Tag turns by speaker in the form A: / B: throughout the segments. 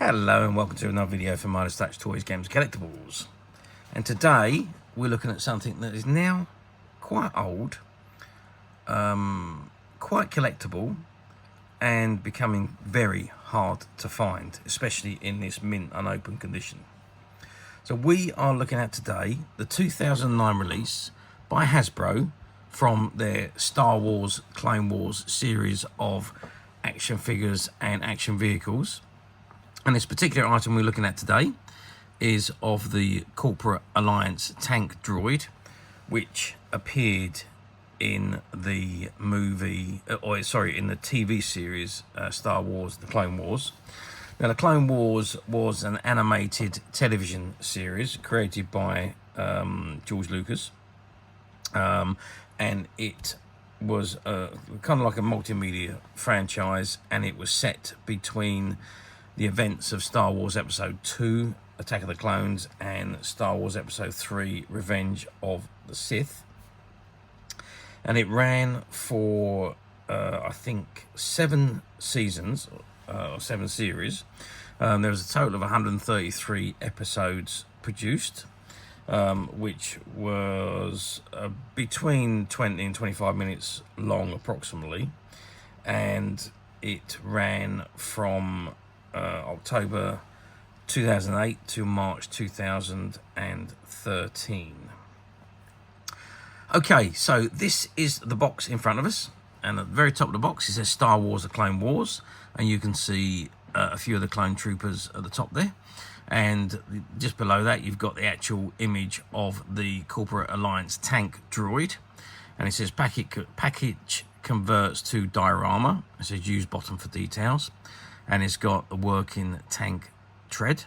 A: Hello and welcome to another video for Midas Touch Toys, Games, Collectibles. And today we're looking at something that is now quite old, quite collectible, and becoming very hard to find, especially in this mint unopened condition. So we are looking at today the 2009 release by Hasbro from their Star Wars Clone Wars series of action figures and action vehicles. And this particular item we're looking at today is of the Corporate Alliance Tank Droid, which appeared in the movie, in the TV series Star Wars, The Clone Wars. Now, The Clone Wars was an animated television series created by George Lucas, and it was kind of like a multimedia franchise, and it was set between the events of Star Wars Episode 2, Attack of the Clones, and Star Wars Episode 3, Revenge of the Sith. And it ran for, I think, 7 seasons, or 7 series. There was a total of 133 episodes produced, which was between 20 and 25 minutes long, approximately. And it ran from October 2008 to March 2013. Okay, so this is the box in front of us, and at the very top of the box it says Star Wars: The Clone Wars, and you can see a few of the clone troopers at the top there, and just below that you've got the actual image of the Corporate Alliance Tank Droid, and it says package converts to diorama. It says use bottom for details. And it's got the working tank tread,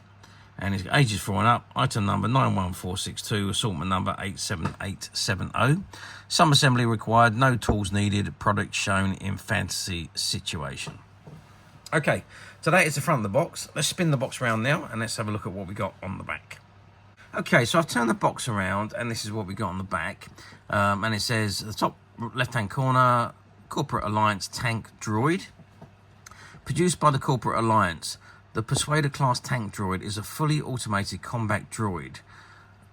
A: and it's got ages 4 and up, item number 91462, assortment number 87870. Some assembly required, no tools needed, product shown in fantasy situation. Okay, so that is the front of the box. Let's spin the box around now and let's have a look at what we got on the back. Okay, so I've turned the box around and this is what we got on the back. And it says the top left hand corner, Corporate Alliance Tank Droid. Produced by the Corporate Alliance, the Persuader-class tank droid is a fully automated combat droid,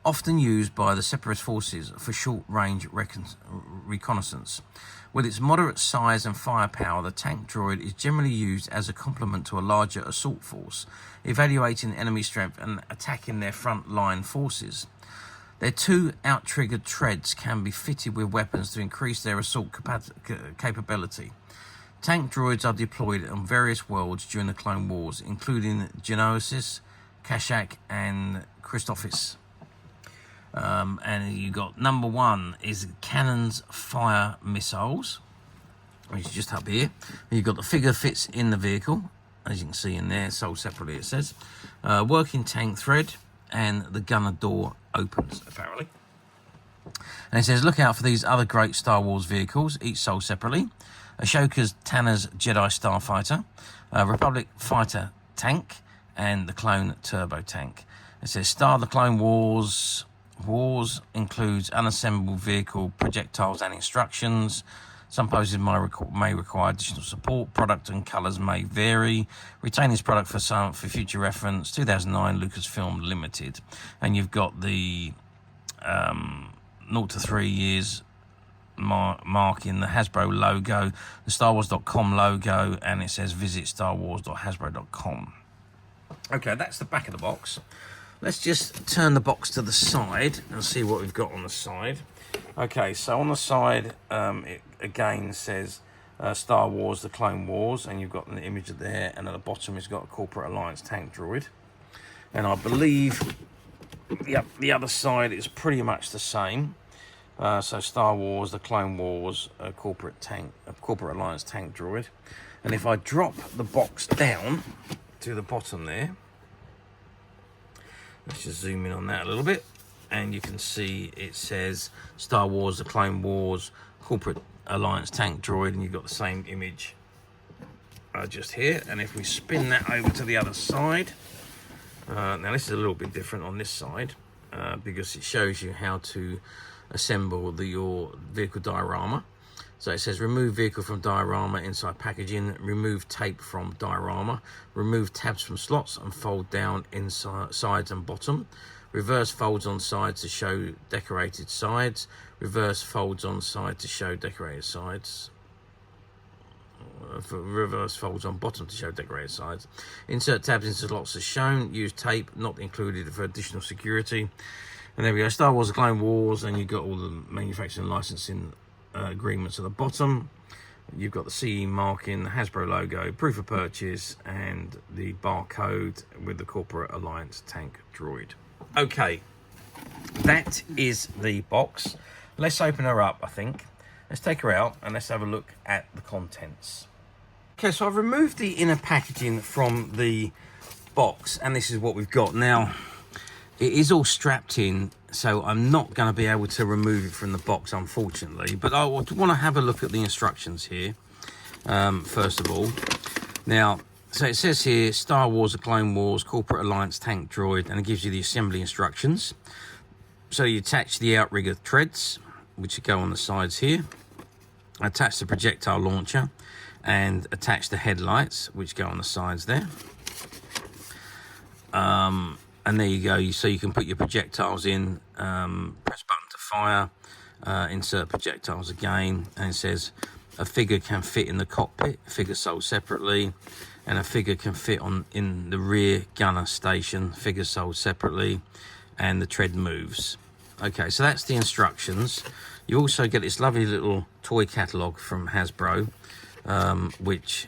A: often used by the Separatist forces for short-range reconnaissance. With its moderate size and firepower, the tank droid is generally used as a complement to a larger assault force, evaluating enemy strength and attacking their front-line forces. Their 2 outrigger treads can be fitted with weapons to increase their assault capability. Tank droids are deployed on various worlds during the Clone Wars, including Geonosis, Kasyyyk and Christophsis. And you got number 1 is cannons fire missiles, which is just up here. You've got the figure fits in the vehicle, as you can see in there, sold separately it says. Working tank thread, and the gunner door opens, apparently. And it says, look out for these other great Star Wars vehicles, each sold separately. Ashoka's Tanner's Jedi Starfighter, Republic Fighter Tank, and the Clone Turbo Tank. It says, Star the Clone Wars. Wars includes unassembled vehicle, projectiles, and instructions. Some poses may require additional support. Product and colours may vary. Retain this product for future reference. 2009 Lucasfilm Limited. And you've got the 0 to 3 years mark in the Hasbro logo, the StarWars.com logo, and it says visit starwars.hasbro.com. Okay, that's the back of the box. Let's just turn the box to the side and see what we've got on the side. Okay, so on the side, it again says Star Wars: The Clone Wars, and you've got an image of there, and at the bottom it's got a Corporate Alliance Tank Droid. And I believe the other side is pretty much the same. So Star Wars, The Clone Wars, Corporate Alliance Tank Droid. And if I drop the box down to the bottom there, let's just zoom in on that a little bit, and you can see it says Star Wars, The Clone Wars, Corporate Alliance Tank Droid, and you've got the same image just here. And if we spin that over to the other side, now this is a little bit different on this side because it shows you how to assemble your vehicle diorama. So it says remove vehicle from diorama inside packaging, remove tape from diorama, remove tabs from slots and fold down inside sides and bottom, reverse folds on sides to show decorated sides, reverse folds on side to show decorated sides, for reverse folds on bottom to show decorated sides, insert tabs into slots as shown, use tape not included for additional security. And there we go, Star Wars: The Clone Wars, and you've got all the manufacturing licensing agreements at the bottom. You've got the CE marking, the Hasbro logo, proof of purchase, and the barcode with the Corporate Alliance Tank Droid. Okay, that is the box. Let's open her up, I think. Let's take her out and let's have a look at the contents. Okay, so I've removed the inner packaging from the box, and this is what we've got. Now, it is all strapped in, so I'm not going to be able to remove it from the box, unfortunately. But I want to have a look at the instructions here, first of all. Now, so it says here, Star Wars: The Clone Wars, Corporate Alliance Tank Droid, and it gives you the assembly instructions. So you attach the outrigger threads, which go on the sides here. Attach the projectile launcher, and attach the headlights, which go on the sides there. And there you go, so you can put your projectiles in, press button to fire, insert projectiles again, and it says a figure can fit in the cockpit, figure sold separately, and a figure can fit in the rear gunner station, figure sold separately, and the tread moves. Okay, so that's the instructions. You also get this lovely little toy catalogue from Hasbro, which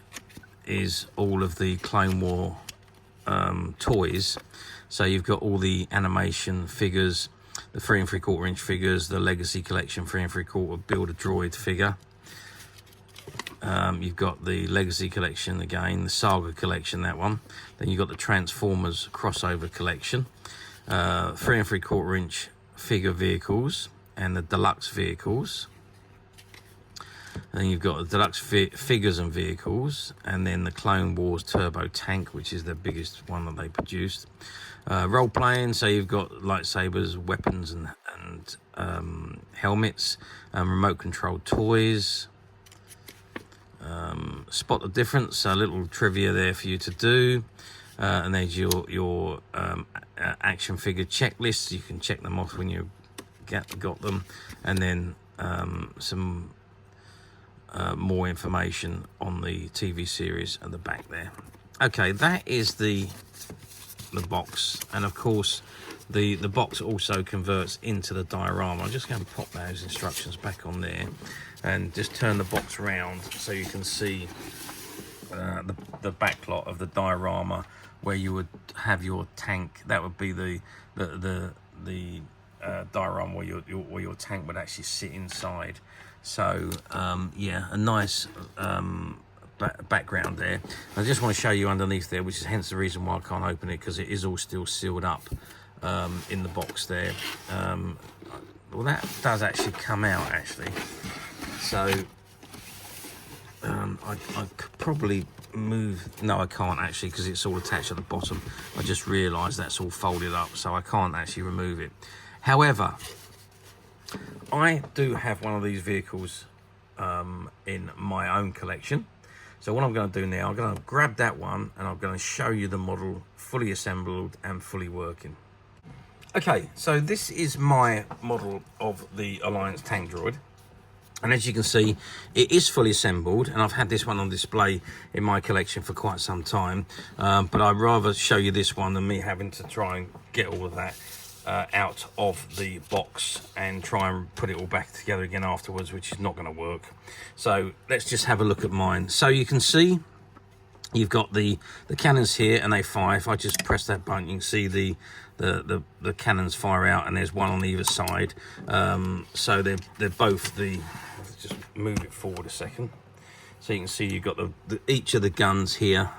A: is all of the Clone War toys. So you've got all the animation figures, the 3 3/4 inch figures, the Legacy Collection 3 3/4 Build-A-Droid figure. You've got the Legacy Collection again, the Saga Collection, that one. Then you've got the Transformers Crossover Collection, 3 3/4 inch figure vehicles, and the deluxe vehicles. And then you've got the deluxe figures and vehicles, and then the Clone Wars Turbo Tank, which is the biggest one that they produced. Role playing, so you've got lightsabers, weapons, and helmets, remote controlled toys. Spot the difference, so a little trivia there for you to do. And there's your action figure checklists. You can check them off when you got them, and then some more information on the TV series at the back there. Okay, that is the box, and of course the box also converts into the diorama. I'm just going to pop those instructions back on there and just turn the box around so you can see the backlot of the diorama, where you would have your tank. That would be the diorama where your tank would actually sit inside. So yeah, a nice background there. I just want to show you underneath there, which is hence the reason why I can't open it, because it is all still sealed up in the box there. Well, that does actually come out actually, so I could probably move. No, I can't actually, because it's all attached at the bottom. I just realized that's all folded up, so I can't actually remove it. However, I do have one of these vehicles in my own collection. So what I'm going to do now, I'm going to grab that one and I'm going to show you the model fully assembled and fully working. Okay, so this is my model of the Alliance Tank Droid. And as you can see, it is fully assembled, and I've had this one on display in my collection for quite some time. But I'd rather show you this one than me having to try and get all of that out of the box and try and put it all back together again afterwards, which is not going to work. So let's just have a look at mine. So you can see you've got the cannons here, and they fire. If I just press that button, you can see the cannons fire out, and there's one on either side. So they're both the. Let's just move it forward a second, so you can see you've got each of the guns here.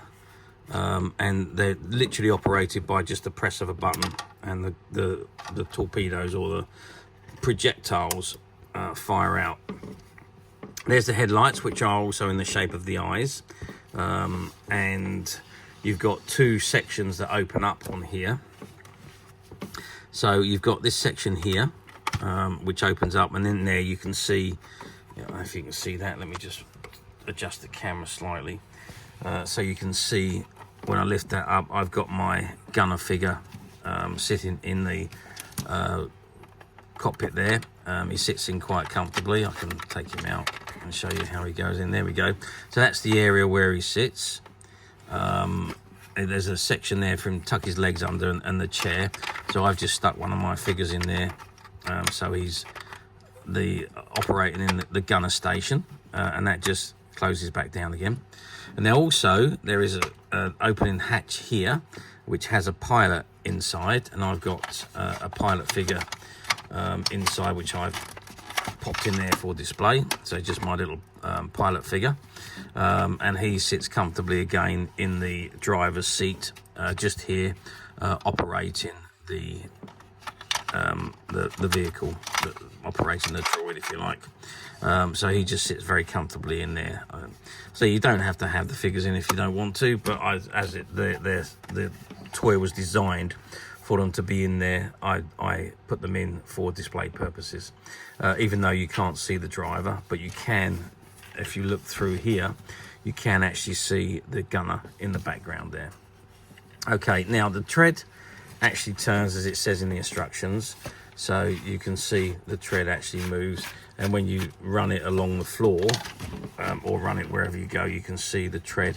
A: And they're literally operated by just the press of a button, and the torpedoes or the projectiles fire out. There's the headlights, which are also in the shape of the eyes, and you've got two sections that open up on here. So you've got this section here, which opens up, and in there you can see Yeah, I don't know if you can see that. Let me just adjust the camera slightly so you can see when I lift that up. I've got my gunner figure sitting in the cockpit there. He sits in quite comfortably. I can take him out and show you how he goes in. There we go. So that's the area where he sits. There's a section there for him to tuck his legs under and the chair. So I've just stuck one of my figures in there. So he's operating in the gunner station, and that just closes back down again. And now also there is an opening hatch here which has a pilot inside, and I've got a pilot figure inside which I've popped in there for display. So just my little pilot figure, and he sits comfortably again in the driver's seat, just here, operating the vehicle, operating the droid, if you like. So he just sits very comfortably in there. So you don't have to have the figures in if you don't want to, but the toy was designed for them to be in there, I put them in for display purposes. Even though you can't see the driver, but you can, if you look through here, you can actually see the gunner in the background there. Okay, now the tread actually turns as it says in the instructions, so you can see the tread actually moves, and when you run it along the floor or run it wherever you go, you can see the tread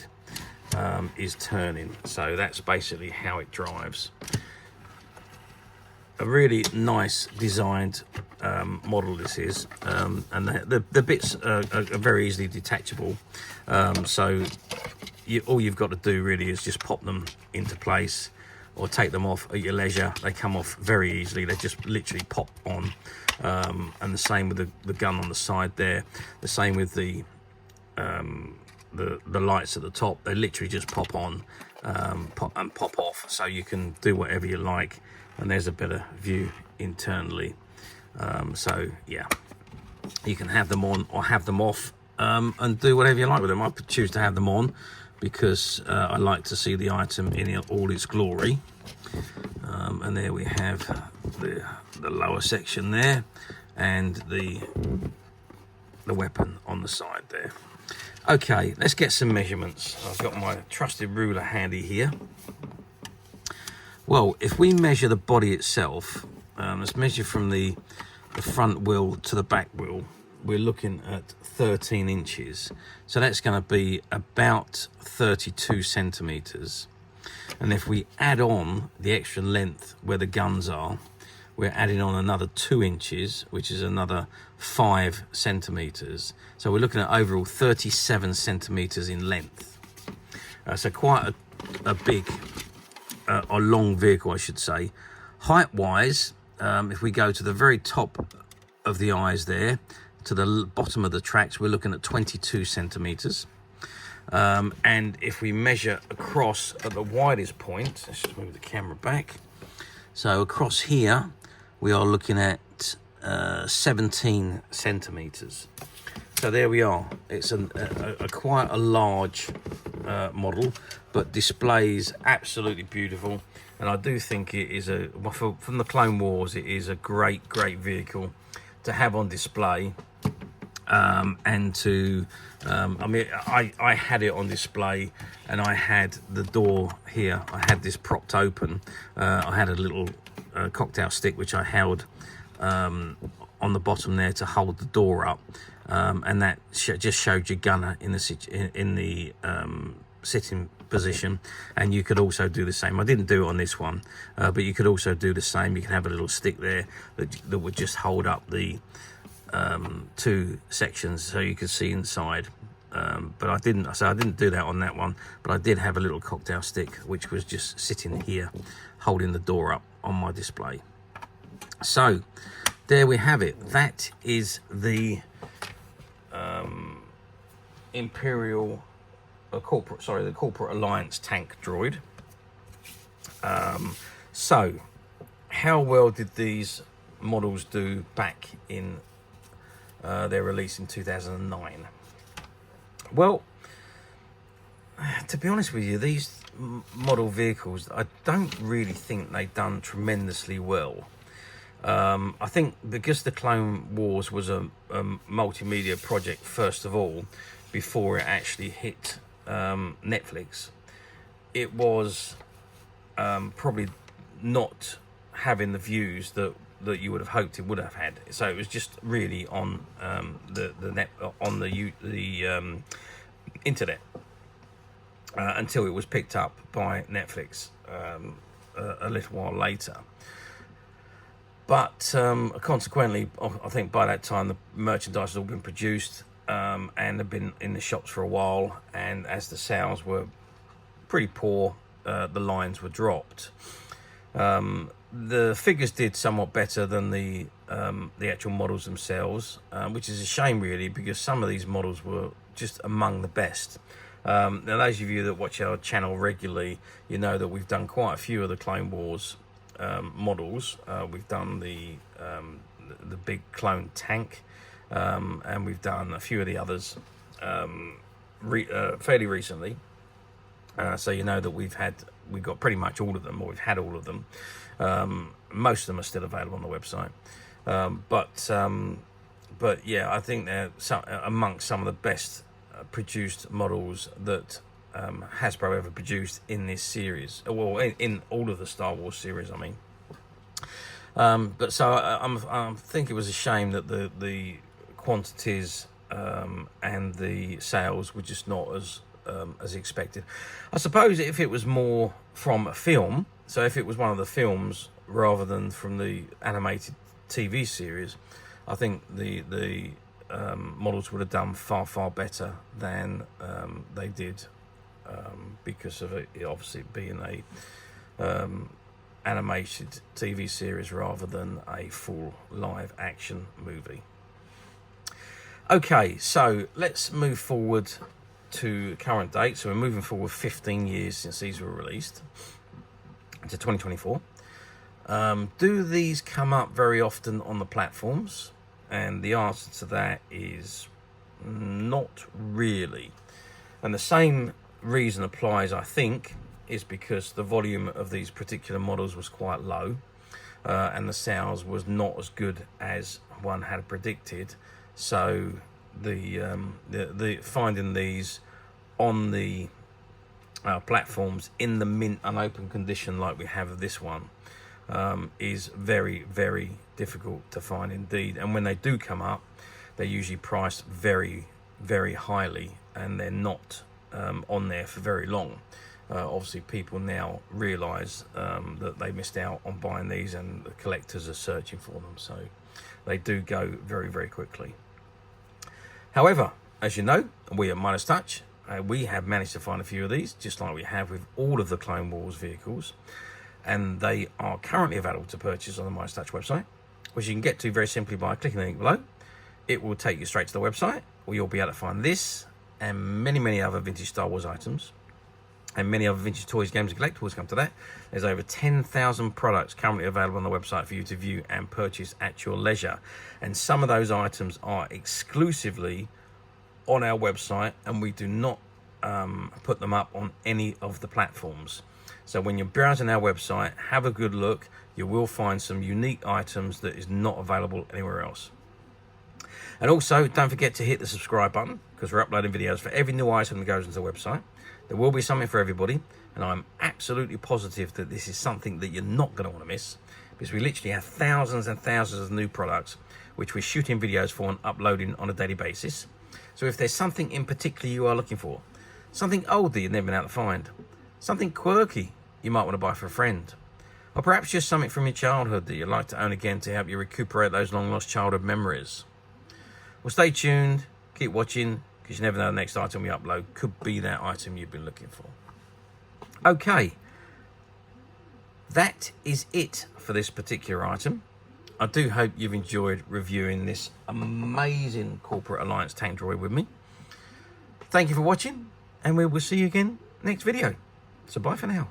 A: is turning. So that's basically how it drives. A really nice designed model this is, and the bits are very easily detachable, so all you've got to do really is just pop them into place or take them off at your leisure. They come off very easily. They just literally pop on, and the same with the gun on the side there, the same with the lights at the top. They literally just pop on and pop off, so you can do whatever you like. And there's a better view internally. So yeah, you can have them on or have them off, and do whatever you like with them. I choose to have them on because I like to see the item in all its glory. And there we have the lower section there, and the weapon on the side there. Okay, let's get some measurements. I've got my trusted ruler handy here. Well, if we measure the body itself, let's measure from the front wheel to the back wheel, we're looking at 13 inches. So that's going to be about 32 centimeters. And if we add on the extra length where the guns are, we're adding on another 2 inches, which is another 5 centimeters. So we're looking at overall 37 centimeters in length. So quite a big, a long vehicle, I should say. Height-wise, if we go to the very top of the eyes there, to the bottom of the tracks, we're looking at 22 centimeters. And if we measure across at the widest point, let's just move the camera back. So across here, we are looking at 17 centimeters. So there we are. It's quite a large model, but displays absolutely beautiful. And I do think it is from the Clone Wars, it is a great vehicle to have on display. And to, I mean, I had it on display, and I had the door here. I had this propped open. I had a little cocktail stick which I held on the bottom there to hold the door up, and that just showed your gunner in the sitting position. And you could also do the same. I didn't do it on this one, but you could also do the same. You can have a little stick there that would just hold up the two sections so you could see inside. But I didn't do that on that one, but I did have a little cocktail stick which was just sitting here holding the door up on my display. So there we have it. That is the the Corporate Alliance Tank Droid. So how well did these models do back in their release in 2009? Well, to be honest with you, these model vehicles, I don't really think they've done tremendously well. I think because the Clone Wars was a multimedia project first of all, before it actually hit Netflix, it was probably not having the views that you would have hoped it would have had. So it was just really on the internet until it was picked up by Netflix a little while later. But consequently, I think by that time the merchandise had all been produced and had been in the shops for a while, and as the sales were pretty poor, the lines were dropped. The figures did somewhat better than the actual models themselves, which is a shame really, because some of these models were just among the best. Now those of you that watch our channel regularly, you know that we've done quite a few of the Clone Wars models. We've done the big clone tank, and we've done a few of the others fairly recently. So you know that we've got pretty much all of them, or we've had all of them. Most of them are still available on the website, but yeah, I think they're amongst some of the best produced models that Hasbro ever produced in this series, well, in all of the Star Wars series, I mean. But so I think it was a shame that the quantities and the sales were just not as expected. I suppose if it was more from a film, so if it was one of the films rather than from the animated TV series, I think the models would have done far better than they did, because of it obviously being a animated TV series rather than a full live action movie. Okay, so let's move forward to current date. So we're moving forward 15 years since these were released to 2024. Do these come up very often on the platforms? And the answer to that is not really. And the same reason applies, I think, is because the volume of these particular models was quite low, and the sales was not as good as one had predicted. So the finding these on the platforms in the mint unopened condition like we have this one is very difficult to find indeed. And when they do come up, they're usually priced very highly, and they're not on there for very long. Obviously people now realize that they missed out on buying these, and the collectors are searching for them, so they do go very quickly. However, as you know, we at Midas Touch, we have managed to find a few of these, just like we have with all of the Clone Wars vehicles, and they are currently available to purchase on the Midas Touch website, which you can get to very simply by clicking the link below. It will take you straight to the website, where you'll be able to find this and many other vintage Star Wars items, and many other vintage toys, games and collectibles. Come to that. There's over 10,000 products currently available on the website for you to view and purchase at your leisure, and some of those items are exclusively on our website, and we do not put them up on any of the platforms. So when you're browsing our website, have a good look. You will find some unique items that is not available anywhere else. And also, don't forget to hit the subscribe button, because we're uploading videos for every new item that goes into the website. There will be something for everybody, and I'm absolutely positive that this is something that you're not going to want to miss, because we literally have thousands and thousands of new products which we're shooting videos for and uploading on a daily basis. So if there's something in particular you are looking for, something old that you've never been able to find, something quirky you might want to buy for a friend, or perhaps just something from your childhood that you'd like to own again to help you recuperate those long lost childhood memories, well, stay tuned, keep watching, because you never know, the next item we upload could be that item you've been looking for. Okay, that is it for this particular item. I do hope you've enjoyed reviewing this amazing Corporate Alliance Tank Droid with me. Thank you for watching, and we will see you again next video. So bye for now.